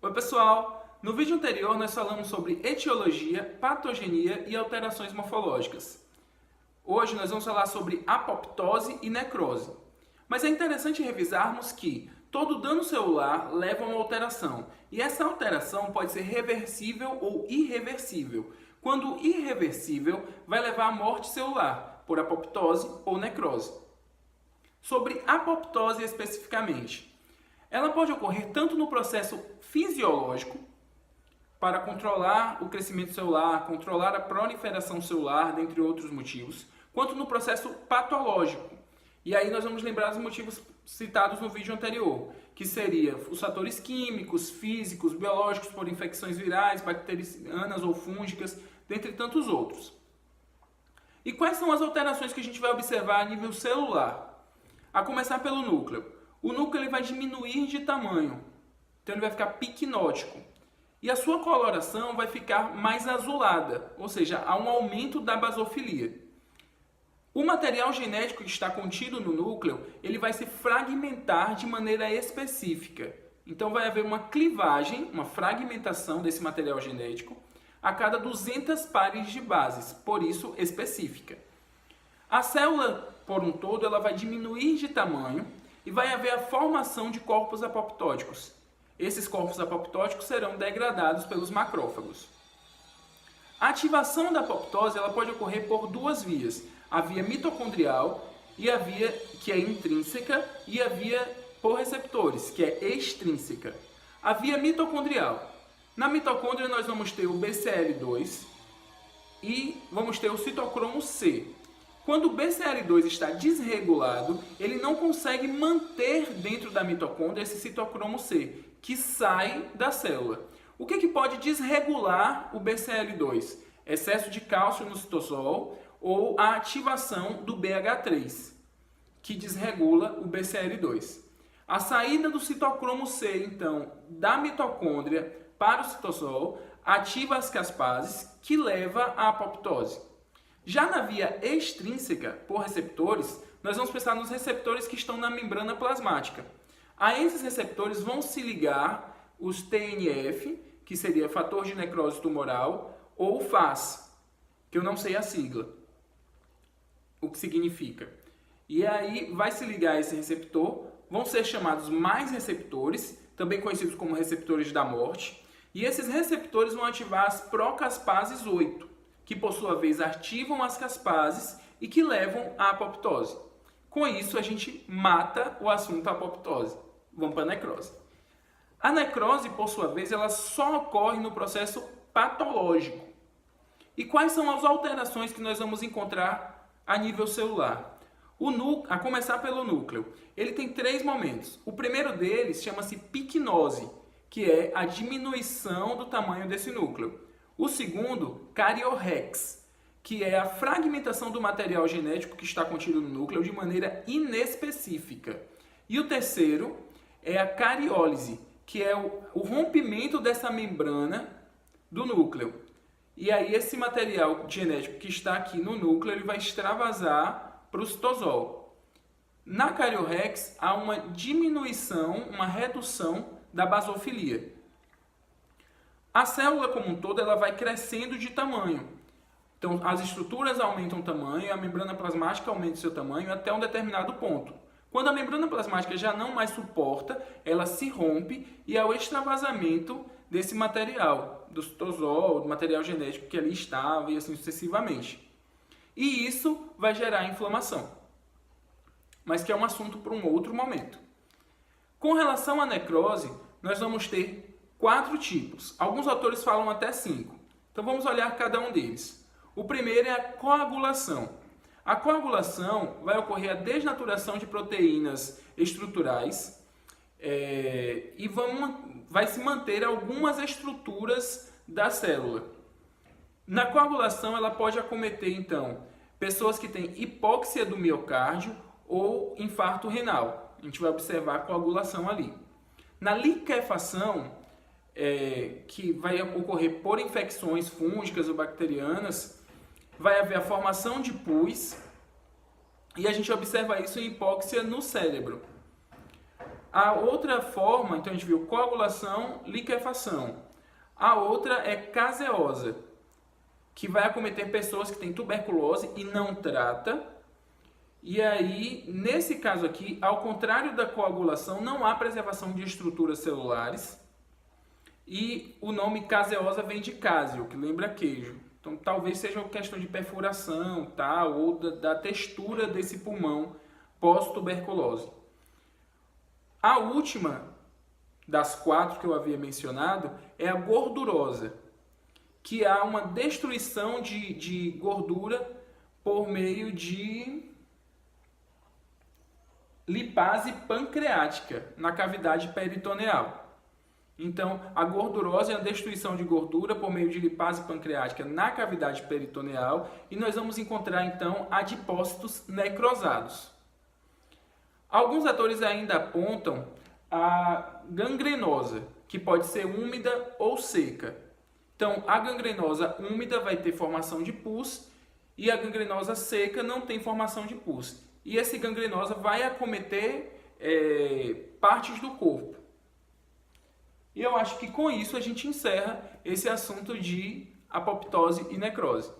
Oi pessoal, no vídeo anterior nós falamos sobre etiologia, patogenia e alterações morfológicas. Hoje nós vamos falar sobre apoptose e necrose. Mas é interessante revisarmos que todo dano celular leva a uma alteração, e essa alteração pode ser reversível ou irreversível. Quando irreversível, vai levar à morte celular, por apoptose ou necrose. Sobre apoptose especificamente, ela pode ocorrer tanto no processo fisiológico, para controlar o crescimento celular, controlar a proliferação celular, dentre outros motivos, quanto no processo patológico. E aí nós vamos lembrar dos motivos citados no vídeo anterior, que seria os fatores químicos, físicos, biológicos por infecções virais, bacterianas ou fúngicas, dentre tantos outros. E quais são as alterações que a gente vai observar a nível celular? A começar pelo núcleo. O núcleo ele vai diminuir de tamanho, então ele vai ficar piquinótico. E a sua coloração vai ficar mais azulada, ou seja, há um aumento da basofilia. O material genético que está contido no núcleo, ele vai se fragmentar de maneira específica. Então vai haver uma clivagem, uma fragmentação desse material genético a cada 200 pares de bases, por isso específica. A célula, por um todo, ela vai diminuir de tamanho e vai haver a formação de corpos apoptóticos. Esses corpos apoptóticos serão degradados pelos macrófagos. A ativação da apoptose ela pode ocorrer por duas vias. A via mitocondrial, e a via que é intrínseca, e a via por receptores, que é extrínseca. A via mitocondrial. Na mitocôndria nós vamos ter o BCL2 e vamos ter o citocromo C. Quando o BCL2 está desregulado, ele não consegue manter dentro da mitocôndria esse citocromo C, que sai da célula. O que pode desregular o BCL2? Excesso de cálcio no citosol ou a ativação do BH3, que desregula o BCL2. A saída do citocromo C, então, da mitocôndria para o citosol, ativa as caspases, que leva à apoptose. Já na via extrínseca, por receptores, nós vamos pensar nos receptores que estão na membrana plasmática. A esses receptores vão se ligar os TNF, que seria fator de necrose tumoral, ou FAS, que eu não sei a sigla, o que significa. E aí vai se ligar esse receptor, vão ser chamados mais receptores, também conhecidos como receptores da morte, e esses receptores vão ativar as procaspases 8, que por sua vez ativam as caspases e que levam à apoptose. Com isso a gente mata o assunto apoptose. Vamos para a necrose. A necrose, por sua vez, ela só ocorre no processo patológico. E quais são as alterações que nós vamos encontrar a nível celular? A começar pelo núcleo. Ele tem 3 momentos. O primeiro deles chama-se piquinose, que é a diminuição do tamanho desse núcleo. O segundo, cariorrex, que é a fragmentação do material genético que está contido no núcleo de maneira inespecífica. E o terceiro é a cariólise, que é o rompimento dessa membrana do núcleo. E aí esse material genético que está aqui no núcleo, ele vai extravasar para o citosol. Na cariorrex há uma diminuição, uma redução da basofilia. A célula como um todo ela vai crescendo de tamanho. Então as estruturas aumentam o tamanho, a membrana plasmática aumenta o seu tamanho até um determinado ponto. Quando a membrana plasmática já não mais suporta, ela se rompe e há o extravasamento desse material, do citosol, do material genético que ali estava e assim sucessivamente. E isso vai gerar inflamação, mas que é um assunto para um outro momento. Com relação à necrose, nós vamos ter 4 tipos. Alguns autores falam até 5. Então vamos olhar cada um deles. O primeiro é a coagulação. A coagulação vai ocorrer a desnaturação de proteínas estruturais e vai se manter algumas estruturas da célula. Na coagulação ela pode acometer então pessoas que têm hipóxia do miocárdio ou infarto renal. A gente vai observar a coagulação ali. Na liquefação, que vai ocorrer por infecções fúngicas ou bacterianas, vai haver a formação de pus e a gente observa isso em hipóxia no cérebro. A outra forma, então a gente viu coagulação, liquefação. A outra é caseosa, que vai acometer pessoas que têm tuberculose e não trata. E aí, nesse caso aqui, ao contrário da coagulação, não há preservação de estruturas celulares. E o nome caseosa vem de caseo, que lembra queijo. Então, talvez seja uma questão de perfuração, tá? Ou da textura desse pulmão pós-tuberculose. A última das 4 que eu havia mencionado é a gordurosa, que há uma destruição de gordura por meio de lipase pancreática na cavidade peritoneal. Então, a gordurose é a destruição de gordura por meio de lipase pancreática na cavidade peritoneal e nós vamos encontrar, então, adipócitos necrosados. Alguns autores ainda apontam a gangrenosa, que pode ser úmida ou seca. Então, a gangrenosa úmida vai ter formação de pus e a gangrenosa seca não tem formação de pus. E esse gangrenosa vai acometer partes do corpo. E eu acho que com isso a gente encerra esse assunto de apoptose e necrose.